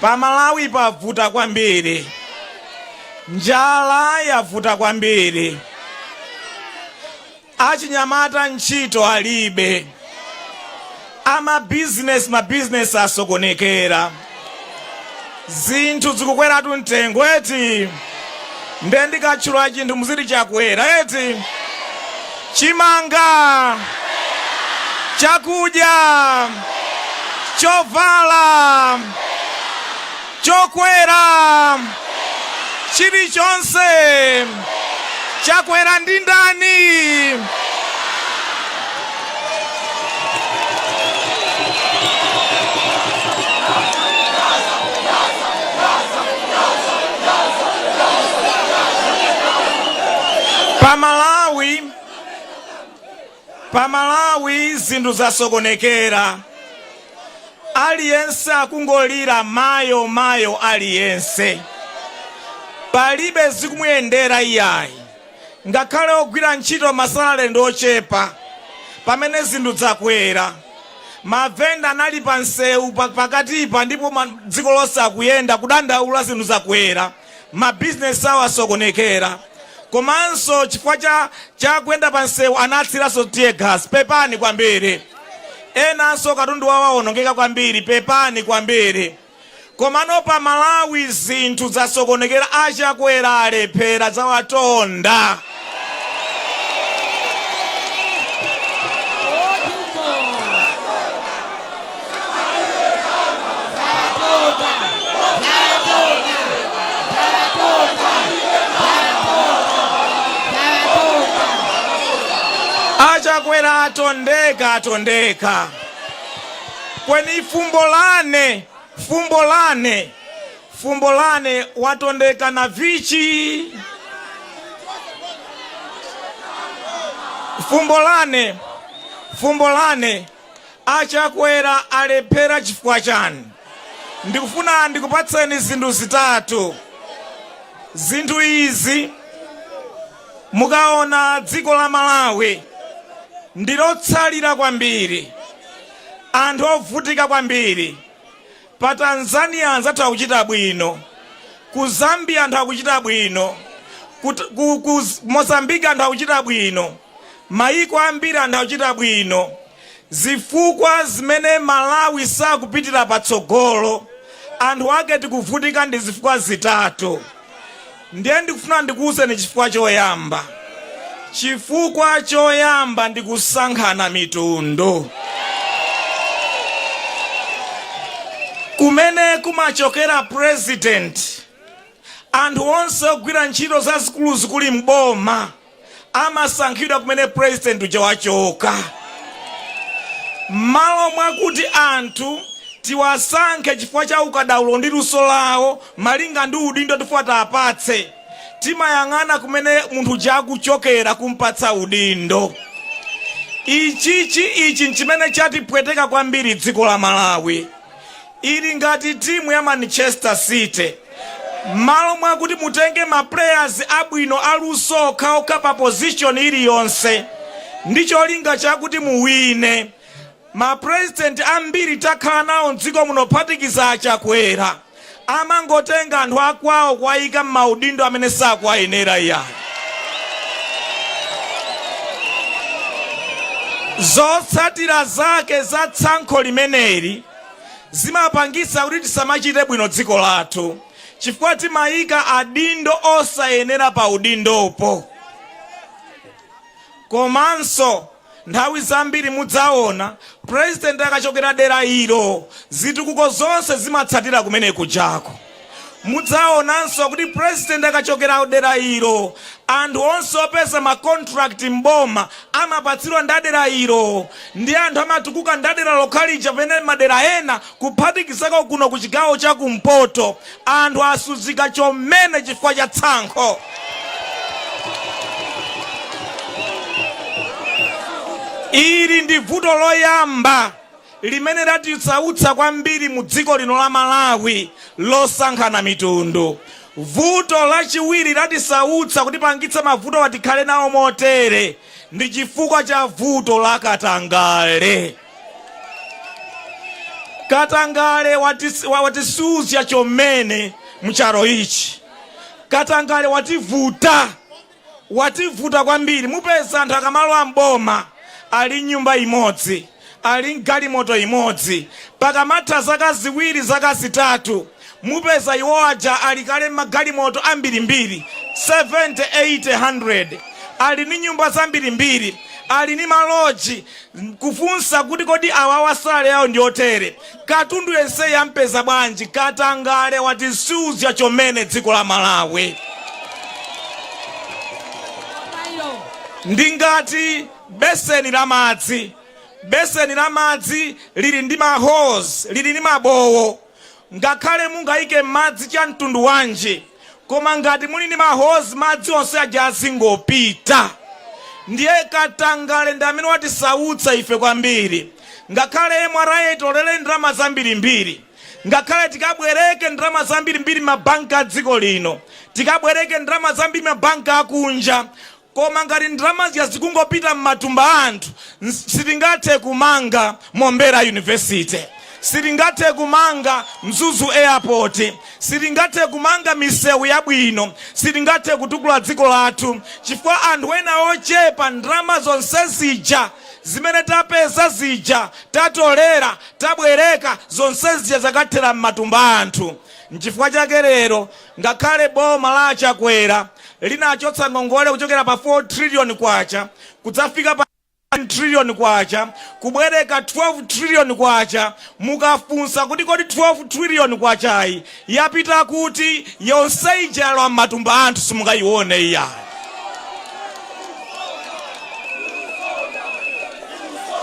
Pamalawi pavuta kwambiri, njala yavuta kwambiri, achinyamata ntchito alibe, mabizinesi asokonekera, zinthu zikukweratu mtengo eti, ndendikatchula chinthu muziti chakwera eti, chimanga, chakudya, chovala, chokwera, chilichonse chakwera ndi ndani? Pamalawi zinthu zasokonekera, aliyense akungolira mayo aliyense, palibe zikumuyendera iyayi, ngakhale ogwira ntchito masalale ndochepa. Pamene zinthu zakwera, mavenda anali pa nsewu pakatipa ndipo dziko lonse akuyenda kudandaula zinthu zakwera, mabizinesi awo asokonekera. Komanso chifukwa cha kuyenda pa nsewu anatsiranso tear gas, pepani kwambiri. Enanso katundu wawonongeka kwambiri, pepani kwambiri. Komano pa Malawi zinthu zasokonekera, achakwera alephera zawatonda. Achakwera atondeka. Kweni fumbo lane watondeka na vichi. Fumbo lane achakwera alephera chifukwa chani? Ndikufuna ndikupatseni zinthu zitatu. Zinthu izi mukaona dziko la Malawi ndilotsalira kwambiri, anthu ovutika kwambiri. Pa Tanzania anzathu akuchita bwino, ku Zambia anthu akuchita bwino, ku Mozambique anthu akuchita bwino, mayiko ambiri anthu akuchita bwino. Zifukwa zimene Malawi sakupitira patsogolo, anthu ake tikuvutika ndi zifukwa zitatu. Ndiye ndikufuna ndikuwuzeni chifukwa choyamba. Chifukwa choyamba ndikusankhana mitundu. Kumene kumachokera president, anthu onse ogwira ntchito zazikulu zikuli mboma amasankhidwa kumene president uja wachoka. Malo mwakuti anthu tiwasankhe chifukwa cha ukadaulo ndi luso lawo, malinga ndi udindo tifuna apatse, timayang'ana kumene munthu chakuchokera kumpatsa udindo. Ichi nchimene chatipweteka kwambiri dziko la Malawi. Ili ngati timu ya Manchester City, malo mwakuti mutenge ma players abwino aluso okha pa position iliyonse, ndicho linga chakuti muwine. Ma president ambiri takhala nawo mdziko muno phatikiza achakwera, amangotenga anthu akwawo kwayika m'maudindo amene sakwayenera iyayi. Zotsatira zake za tsankho limeneli zimapangisa kuti tisamachite bwino dziko lathu, chifukwa timayika adindo osayenera pa udindopo. Komanso nthawi zambiri mudzaona president akachokera dera ilo, zitukuko zonse zimatsatira kumene kujako. Mudzaonanso kuti president akachokera dera ilo, anthu onse opeza ma contract mboma amapatsidwa ndadera ilo, ndi anthu amatukuka ndadera lokhalija pene madera ena kuphatikizako kuno ku chigawo cha kumpoto. Anthu asuzika chomene chifukwa cha tsankho. Ili ndi vuto loyamba limene latitsautsa kwambiri mu dziko lino la Malawi, losankhana mitundu. vuto lachiwiri latisautsa kuti pangitsa mavuto watikhale nawo motere ndi chifukwa cha vuto la katangale. Katangale watisuzya chomene mcharo ichi. Katangale wativuta kwambiri. Mupeza anthu akamalowa mboma ali nyumba imodzi, ali galimoto imodzi, pakamatha zaka ziwiri zaka zitatu mupeza iwo aja ali kale magalimoto ambirimbiri 70, 80, 100, ali ni nyumba zambirimbiri, ali ni maloji, kufunsa kuti kodi awawa sale yao ndiotere. Katundu yense yampeza bwanji. Katangale watisuzya chomene dziko la Malawi. Ndingati beseni la madzi. Beseni la madzi lili ndi mahose, lili ndi mabowo. Ngakhale mungaike madzi cha mtundu wanje, koma ngati muli ndi mahose madzi onse aja azingopita. Ndiye katangale ndi amene watisautsa ife kwambiri. Ngakhale MRA itolere ndalama zambirimbiri, ngakhale tikabwereke ndalama zambirimbiri mabanka a dziko lino, tikabwereke ndalama zambiri mabanka akunja, koma ngati ndalama zikungopita m'matumba anthu, sitingathe kumanga Mombera University, sitingathe kumanga Mzuzu Airport, sitingathe kumanga misewu yabwino, sitingathe kutukula dziko lathu chifukwa anthu ena ochepa ndalama zonse zija zimene tapeza zija tatolera tabwereka zonse zija zakathera m'matumba anthu. Nchifukwa chake lero ngakhale boma la chakwera linachotsa ngongole kuchokera pa 4 trillion kwacha kudzafika pa 1 trillion kwacha, kubwereka 12 trillion kwacha, mukafunsa kuti kodi 12 trillion kwachayi yapita kuti yonse ijalo m'matumba anthu simungayione iya.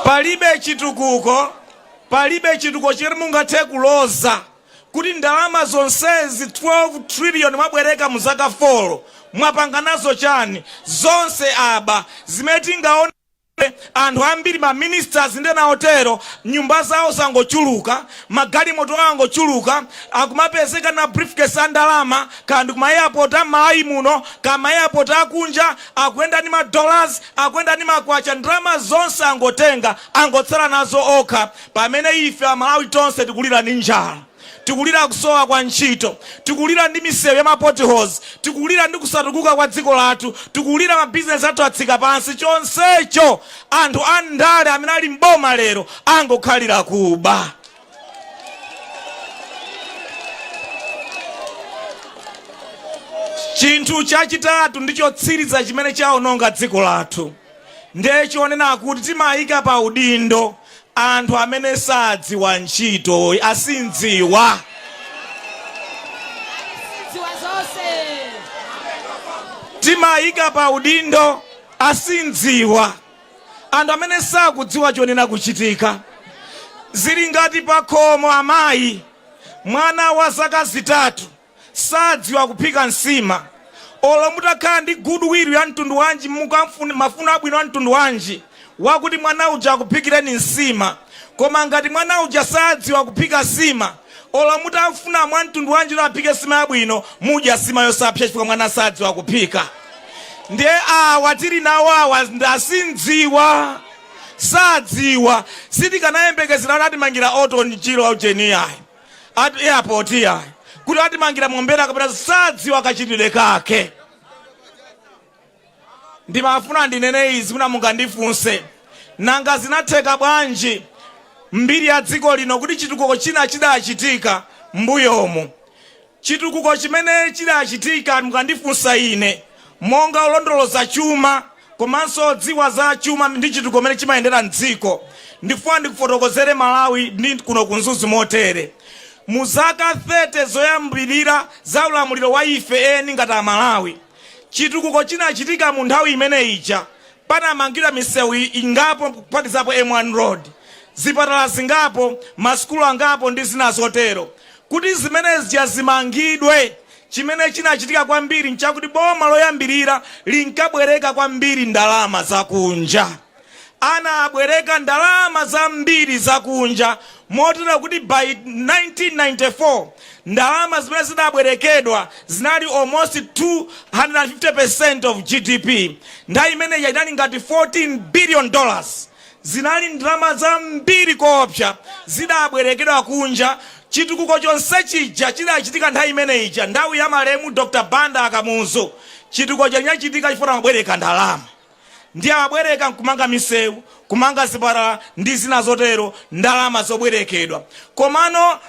Palibe chitukuko chiri mungathe kuloza kuti ndalama zonsezi 12 trillion mwabwereka muzaka 4 mwapanga nazo chani. Zonse aba zimene tingaone anthu ambiri ma ministers ndi naotero nyumba zawo zangochuluka, magalimoto angochuluka, akumapezeka na briefcase andalama kandi kuma airport amayi muno kama airport akunja, akuyenda ni $, akuyenda ni makwacha, ndalama zonse angotenga angotsala nazo okha, pamene ife Malawi tonse tikulira ndi njala, tikulira kusowa kwa ntchito, tikulira ndi misewu ya potholes, tikulira ndi kusatukuka kwa dziko lathu, tikulira mabizinesi athu atsika pansi. Chonsecho anthu a ndale amene ali mboma lero angokhalira kuba. Chinthu chachitatu ndicho tsiriza chimene chaononga dziko lathu ndiye chionena kuti timayika pa udindo anthu amene sadziwa ntchito, asindziwa. Timayika pa udindo asindziwa, anthu amene sakudziwa chonena kuchitika. Zili ngati pa khomo amayi, mwana wa zaka zitatu sadziwa kuphika nsima, olo mutakhala ndi goodwill ya mtundu wanji, mafuna abwino a mtundu wanji wakuti mwana uja akuphikireni nsima, koma ngati mwana uja sadziwa kuphika nsima, olo mutafuna mwa mtundu wanji aphike nsima yabwino, mudya nsima yosapsa chifukwa mwana sadziwa kuphika. Ndiye awa tili nawo awa ndasindziwa, sadziwa. Sitikanayembekezera atimangira auto njiro au jeni yayi ati airport yayi kuti atimangira Mombera kapena sadziwa kachitire kake. Ndimafuna ndinene izi kuna mungandifunse, nanga zinatheka bwanji mbiri ya dziko lino kuti chitukuko china chidachitika mbuyomu? Chitukuko chimene chidachitika mungandifunsa ine monga ulondoloza chuma komanso dziwa za chuma ndi chitukuko mene chimayendera mdziko. Ndifuna ndikufotokozere Malawi ndi kuno ku Mzuzu motere. Muzaka 30 zoyambirira za ulamuliro wa ife eni ngati Malawi, chitukuko chinachitika mu nthawi imene ija. Panamangidwa misewu ingapo kupatizapo M1 road, zipatala zingapo, masukulu angapo ndi zina zotero. Kuti zimenezi zimangidwe, chimene chinachitika kwambiri nchakuti boma loyambirira linkabwereka kwambiri ndalama zakunja. Ana abwereka ndalama zambiri zakunja motero kuti by 1994 ndalama zimene zidabwerekedwa zinali almost 250% of GDP. Nthawi imene inali ngati $14 billion. Zinali ndalama zambiri koopsa zidabwerekedwa kunja. Chitukuko chonse chija chidachitika nthawi imene ija nthawi ya malemu Dr. Banda Akamuzo. Chitukuko chinachitika chifukwa mabwereka ndalama. Ndiye abwereka kumanga misewu, kumanga zipatala ndi zina zotero, ndalama zobwerekedwa. Komano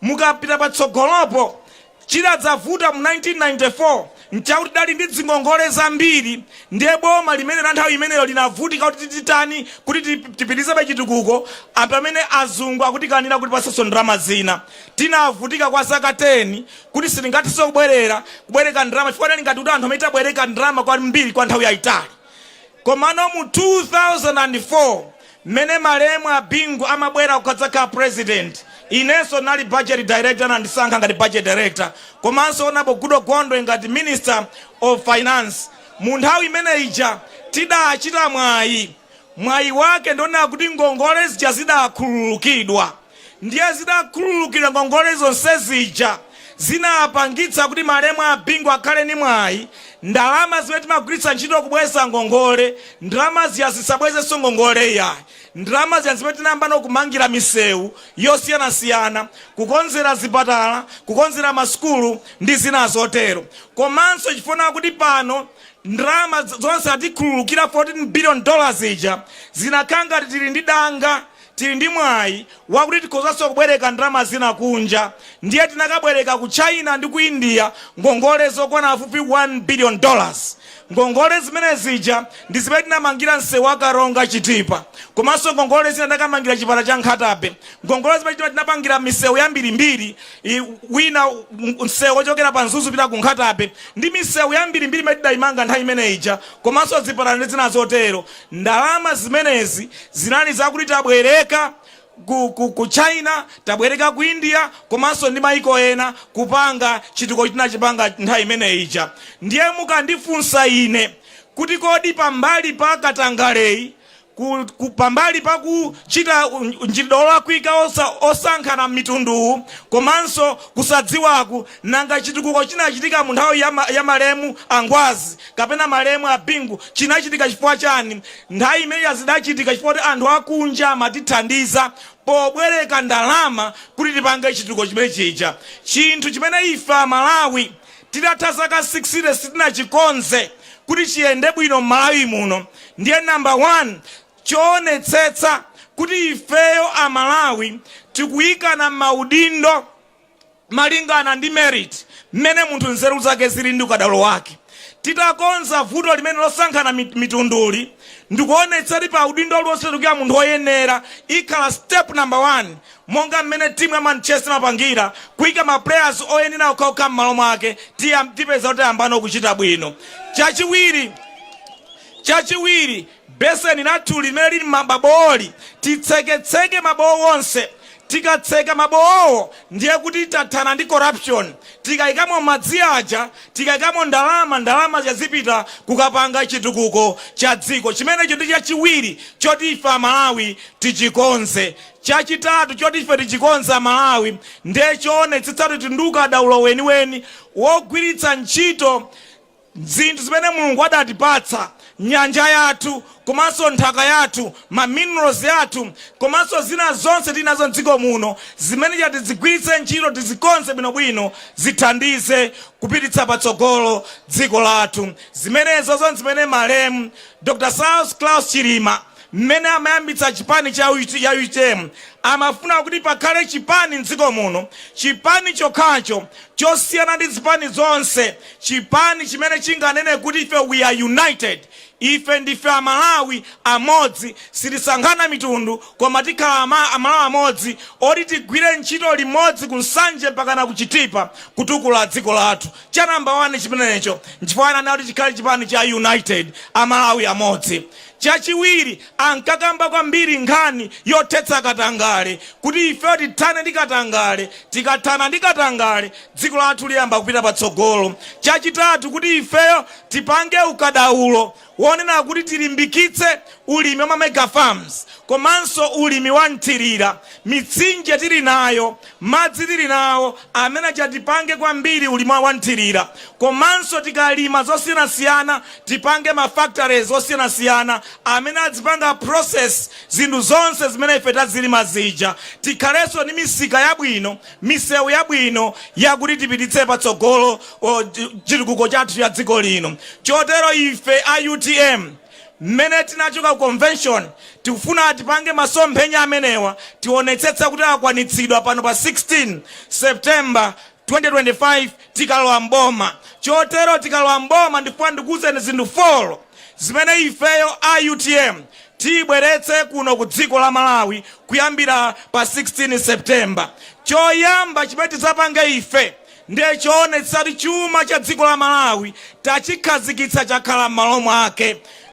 mukapita patsogolopo chidadzavuta mu 1994 nchakuti dali ndi zingongole zambiri, ndiye boma limene la nthawi imeneyo linavutika kuti titani kuti tipitizabe chitukuko pamene azungu akutikanira kuti pasaso ndalama zina. Tinavutika kwa zaka 10 kuti sitingathiso kubwereka ndalama chifukwa ngati kuti anthu amene tabwereka ndalama kwambiri kwa nthawi yayitali. Komano mu 2004 mene malemu abingu amabwera kukadzakhala president, inenso nali budget director na ndisankha ngati budget director, komanso onapo Gudo Gondwe ngati minister of finance. Mu nthawi imene ija tidachita mwayi wake ndona kuti ngongole zija zidakhululukidwa. Ndiye zidakhululukidwa ngongole zonse zija zinapangitsa kuti malemu abingu akhale ni mwayi. Ndalama zimene timagwiritsa ntchito kubweza ngongole, ndalama zisabwezenso ngongole yayi. Ndalama zimene tinayamba kumangira misewu yosiyanasiyana, kukonzera zipatala, kukonzera masukulu ndi zina zotero. Komanso chifuna kuti pano ndalama zonse atikhululukira $14 billion ija zinakhala ngati tili ndi danga, tili ndi mwayi wakuti tikhozanso kubwereka ndalama zina kunja. Ndiye tinakabwereka ku China ndi ku India ngongole zokwana pafupi $1 billion. Ngongole zimene zija ndi zimene tinamangira msewu wa Karonga Chitipa, komanso ngongole zina tinamangira chipata cha Nkhatabe. Ngongole zimene tinapangira misewu yambirimbiri, wina msewu ochokera pa Mzuzu pita ku Nkhatabe ndi misewu yambirimbiri imene tidayimanga nthawi imene ija, komanso zipata ndi zina zotero. Ndalama zimenezi zinali zakuti tabwereka ku China, tabwereka ku India, komanso ndi maiko ena kupanga chitukuko tinachipanga nthawi imene ija. Ndiye mukandifunsa ine kuti kodi pambali pa Katangaleyi, pambali pa kuchita njidolo kuika osankhana mitundu, komanso kusadziwaku nanga chitukuko chinachitika mu nthawi ya malemu Angwazi kapena malemu Abingu chinachitika chifukwa chani? Nthawi imene zidachitika chifukwa kuti anthu akunja amatithandiza pobwereka ndalama kuti tipange chitukuko chimene chija. Chinthu chimene ife Malawi tidatha zaka 60 sitinachikonze kuti chiyende bwino Malawi muno. Ndiye number 1 chionetsetsa kuti ifeyo Amalawi tikuyikana maudindo malingana ndi merit mmene munthu nzeru zake zili ndi ukadaulo wake. Titakonza vuto limene losankhana mitunduli ndikuonetsa kuti pa udindo lonse tukuya munthu oyenera ikhala step number 1, monga mmene timu ya Manchester mapangira kuyika ma players oyenera okhaokha m'malo mwake tipeza kuti ayambano kuchita bwino. Chachiwiri beseni natuli limene lili mababoli titseketseke mabowo onse. Tikatseka mabowo ndiye kuti tathana ndi corruption. Tikayikamo madzi aja, tikayikamo ndalama zazipita kukapanga chitukuko cha dziko. Chimenecho ndi chachiwiri choti ife Malawi tichikonze. Chachitatu choti ife tichikonza Malawi ndiye chionetsetsa kuti tinduka daulo weniweni wogwiritsa ntchito zinthu zimene Mulungu adatipatsa, nyanja yathu, komanso nthaka yathu, ma minerals yathu, komanso zina zonse tinazo m'dziko muno zimene tizigwiritse ntchito tizikonze bwinobwino zithandize kupititsa patsogolo dziko lathu. Zimenezo zonse zimene malemu Dr. Klaus Chilima mmene amayambitsa chipani cha UTM amafuna kuti pakhale chipani m'dziko muno, chipani chokhacho chosiyana ndi zipani zonse, chipani chimene chinganene kuti ife we are united. Ife ndife Amalawi amodzi, sitisankhana mitundu koma tikhala Amalawi amodzi oti tigwire ntchito limodzi kunsanje mpakana kuchitipa kutukula dziko lathu. Cha number 1 chimenecho nchifukwa kuti chikhale chipani cha united Amalawi amodzi. Chachiwiri ankakamba kwambiri nkhani yothetsa Katangale kuti ife tithane ndi Katangale, tikathana ndi Katangale dziko lathu liyamba kupita patsogolo. Chachitatu kuti ifeyo tipange ukadaulo wonena kuti tilimbikitse ulimi wa mega farms, komanso ulimi wa nthirira, mitsinje tili nayo, madzi tili nawo amene tipange kwambiri ulimi wa nthirira. Komanso tikalima zosiyanasiyana tipange mafactories osiyanasiyana amene adzipanga process zinthu zonse zimene ife tazilima zija. Tikhalenso ni misika yabwino, misewu yabwino yakuti tipititse patsogolo chitukuko chathu ya dziko lino. Chotero ife a UTM mmene tinachoka convention tikufuna tipange masomphenya amenewa tionetsetsa kuti akwanitsidwa pano pa 16 September 2025 tikalowa mboma. Chotero tikalowa mboma ndifuna ndikuwuzeni zinthu 4 zimene ifeyo a UTM tibweretse kuno ku dziko la Malawi kuyambira pa 16 September. Choyamba chimene tidzapange ife ndiye choonetsa kuti chuma cha dziko la Malawi tachikhazikitsa chakhala m'malo mwake.